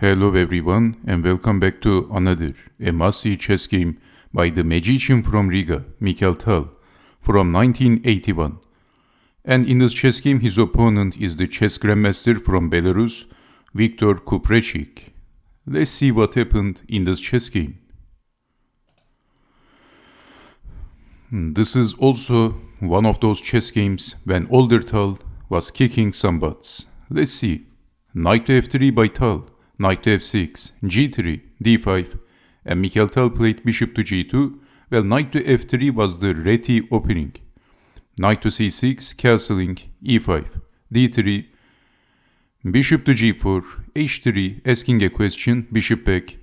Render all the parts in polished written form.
Hello everyone and welcome back to another a must-see chess game by the magician from Riga, Mikhail Tal, from 1981. And in this chess game his opponent is the chess grandmaster from Belarus, Viktor Kupreichik. Let's see what happened in this chess game. This is also one of those chess games when older Tal was kicking some butts. Let's see. Knight to f3 by Tal. Knight to f6, g3, d5, and Mikhail Tal played bishop to g2, while knight to f3 was the ready opening. Knight to c6, castling, e5, d3, bishop to g4, h3, asking a question, bishop back,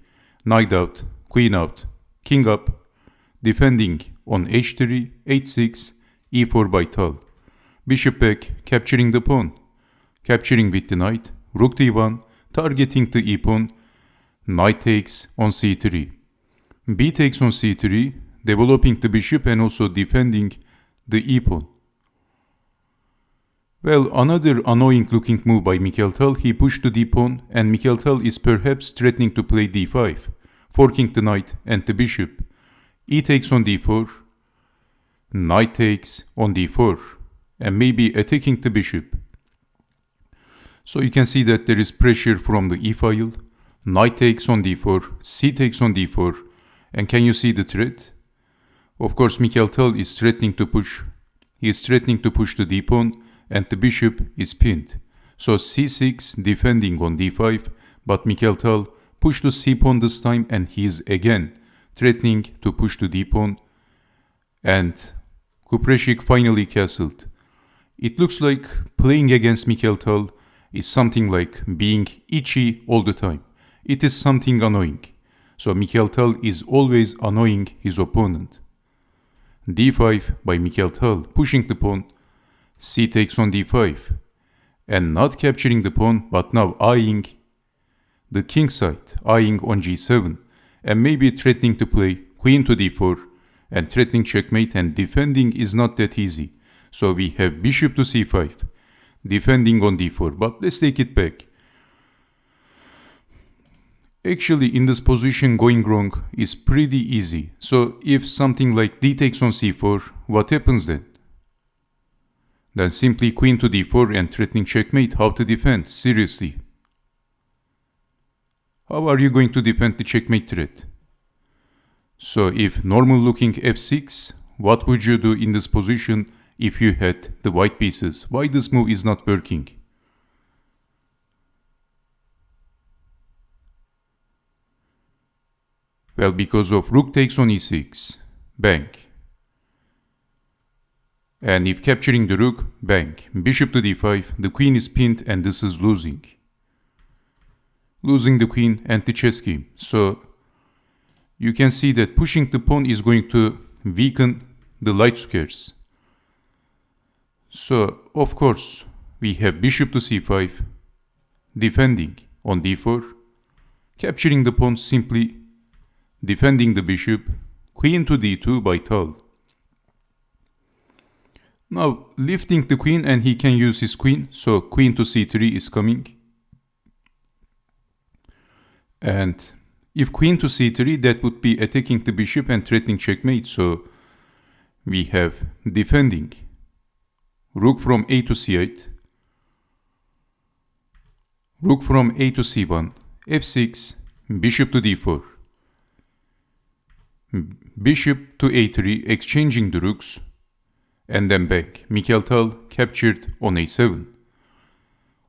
knight out, queen out, king up, defending on h3, h6, e4 by Tal. Bishop back, capturing the pawn, capturing with the knight, rook to e1, targeting the e-pawn, knight takes on c3. B takes on c3, developing the bishop and also defending the e-pawn. Well, another annoying looking move by Mikhail Tal, he pushed the d-pawn and Mikhail Tal is perhaps threatening to play d5, forking the knight and the bishop. E takes on d4, knight takes on d4, and maybe attacking the bishop. So you can see that there is pressure from the e-file, knight takes on d4, c takes on d4, and can you see the threat? Of course Mikhail Tal is threatening to push. He is threatening to push the d-pawn and the bishop is pinned. So c6 defending on d5, but Mikhail Tal pushed the c-pawn this time and he is again threatening to push the d-pawn, and Kupreichik finally castled. It looks like playing against Mikhail Tal is something like being itchy all the time. It is something annoying. So Mikhail Tal is always annoying his opponent. d5 by Mikhail Tal, pushing the pawn, c takes on d5, and not capturing the pawn but now eyeing the king side, eyeing on g7, and maybe threatening to play queen to d4 and threatening checkmate, and defending is not that easy. So we have bishop to c5, defending on d4, but let's take it back. Actually, in this position, going wrong is pretty easy. So if something like d takes on c4, what happens then? Then simply queen to d4 and threatening checkmate. How to defend? Seriously. How are you going to defend the checkmate threat? So if normal looking f6, what would you do in this position if you had the white pieces? Why this move is not working? Well, because of rook takes on e6, bang. And if capturing the rook, bang. Bishop to d5, the queen is pinned and this is losing. Losing the queen and the chess game. So you can see that pushing the pawn is going to weaken the light squares. So, of course, we have bishop to c5, defending on d4, capturing the pawn, simply defending the bishop, queen to d2 by Tal. Now, lifting the queen and he can use his queen, so queen to c3 is coming. And if queen to c3, that would be attacking the bishop and threatening checkmate, so we have defending. Rook from a to c8, rook from a to c1, f6, bishop to d4, bishop to a3, exchanging the rooks, and then back. Mikhail Tal captured on a7.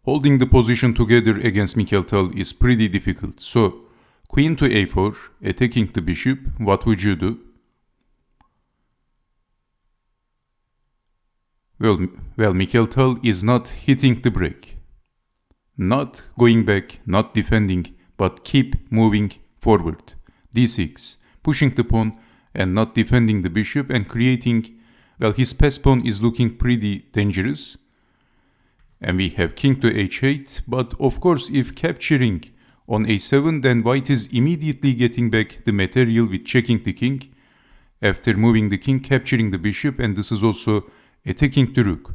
Holding the position together against Mikhail Tal is pretty difficult. So queen to a4, attacking the bishop, what would you do? Well, Mikhail Tal is not hitting the brake. Not going back, not defending, but keep moving forward. d6, pushing the pawn and not defending the bishop and creating, well, his pass pawn is looking pretty dangerous. And we have king to h8, but of course if capturing on a7, then white is immediately getting back the material with checking the king. After moving the king, capturing the bishop, and this is also attacking the rook.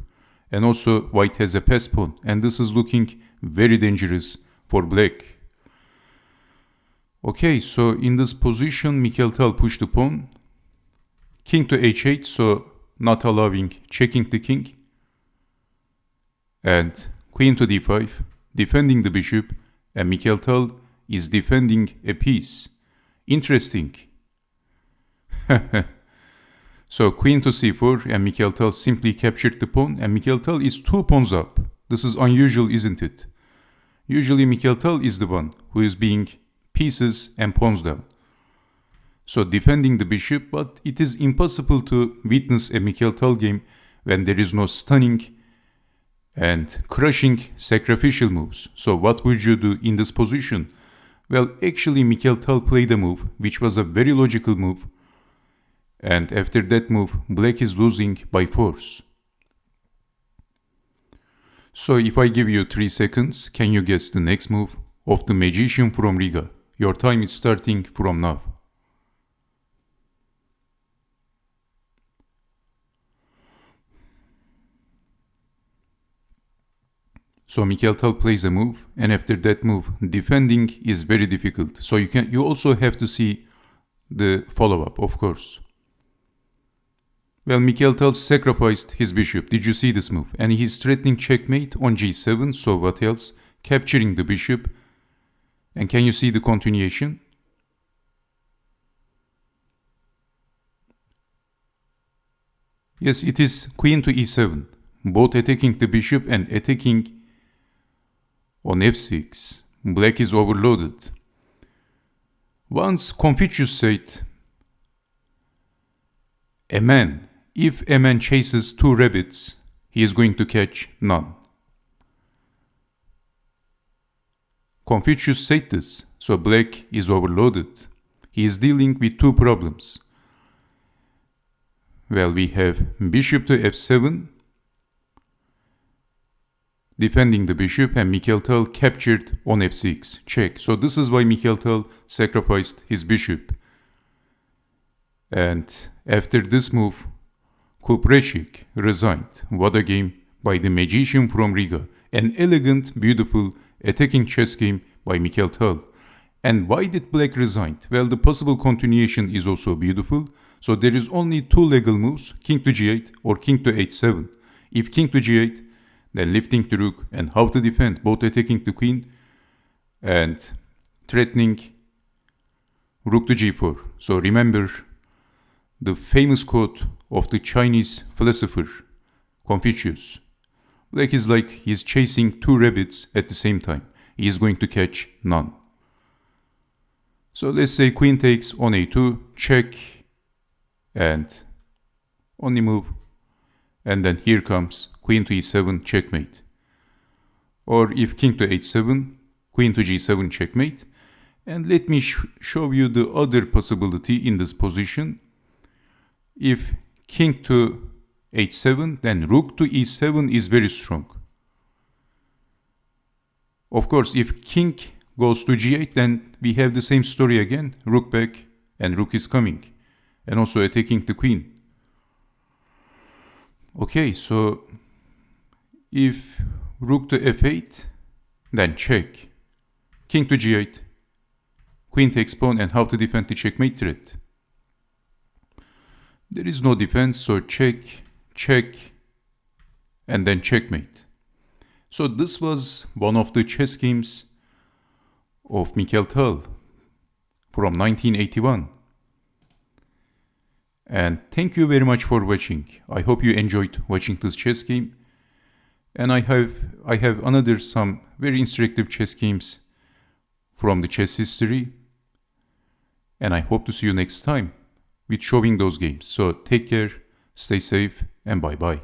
And also white has a pass pawn, and this is looking very dangerous for black. Okay, so in this position, Mikhail Tal pushed the pawn. King to h8, so not allowing checking the king. And queen to d5, defending the bishop, and Mikhail Tal is defending a piece. Interesting. So queen to c4, and Mikhail Tal simply captured the pawn, and Mikhail Tal is 2 pawns up. This is unusual, isn't it? Usually Mikhail Tal is the one who is being pieces and pawns down. So defending the bishop, but it is impossible to witness a Mikhail Tal game when there is no stunning and crushing sacrificial moves. So what would you do in this position? Well, actually Mikhail Tal played a move which was a very logical move, and after that move black is losing by force. So if I give you 3 seconds, can you guess the next move of the magician from Riga? Your time is starting from now. So Mikhail Tal plays a move, and after that move, defending is very difficult. So you also have to see the follow-up, of course. Well, Mikhail Tal sacrificed his bishop. Did you see this move? And he's threatening checkmate on g7, so what else? Capturing the bishop. And can you see the continuation? Yes, it is queen to e7, both attacking the bishop and attacking on f6. Black is overloaded. Once Confucius said, if a man chases 2 rabbits, he is going to catch none. Confucius said this, so black is overloaded. He is dealing with 2 problems. Well, we have bishop to f7, defending the bishop, and Mikhail Tal captured on f6, check. So this is why Mikhail Tal sacrificed his bishop. And after this move, Kupreichik resigned. What a game by the magician from Riga. An elegant, beautiful, attacking chess game by Mikhail Tal. And why did black resign? Well, the possible continuation is also beautiful. So there is only 2 legal moves, king to g8 or king to h7. If king to g8, then lifting the rook, and how to defend, both attacking the queen and threatening rook to g4. So remember the famous quote of the Chinese philosopher Confucius. Black is like he's chasing 2 rabbits at the same time. He is going to catch none. So let's say queen takes on a2, check, and only move. And then here comes queen to e7, checkmate. Or if king to h7, queen to g7, checkmate. And let me show you the other possibility in this position. If king to h7, then rook to e7 is very strong. Of course, if king goes to g8, then we have the same story again. Rook back, and rook is coming. And also attacking the queen. Okay, so if rook to f8, then check. King to g8, queen takes pawn, and how to defend the checkmate threat. There is no defense, so check, check, and then checkmate. So this was one of the chess games of Mikhail Tal from 1981. And thank you very much for watching. I hope you enjoyed watching this chess game. And I have another some very instructive chess games from the chess history. And I hope to see you next time with showing those games. So take care, stay safe, and bye-bye.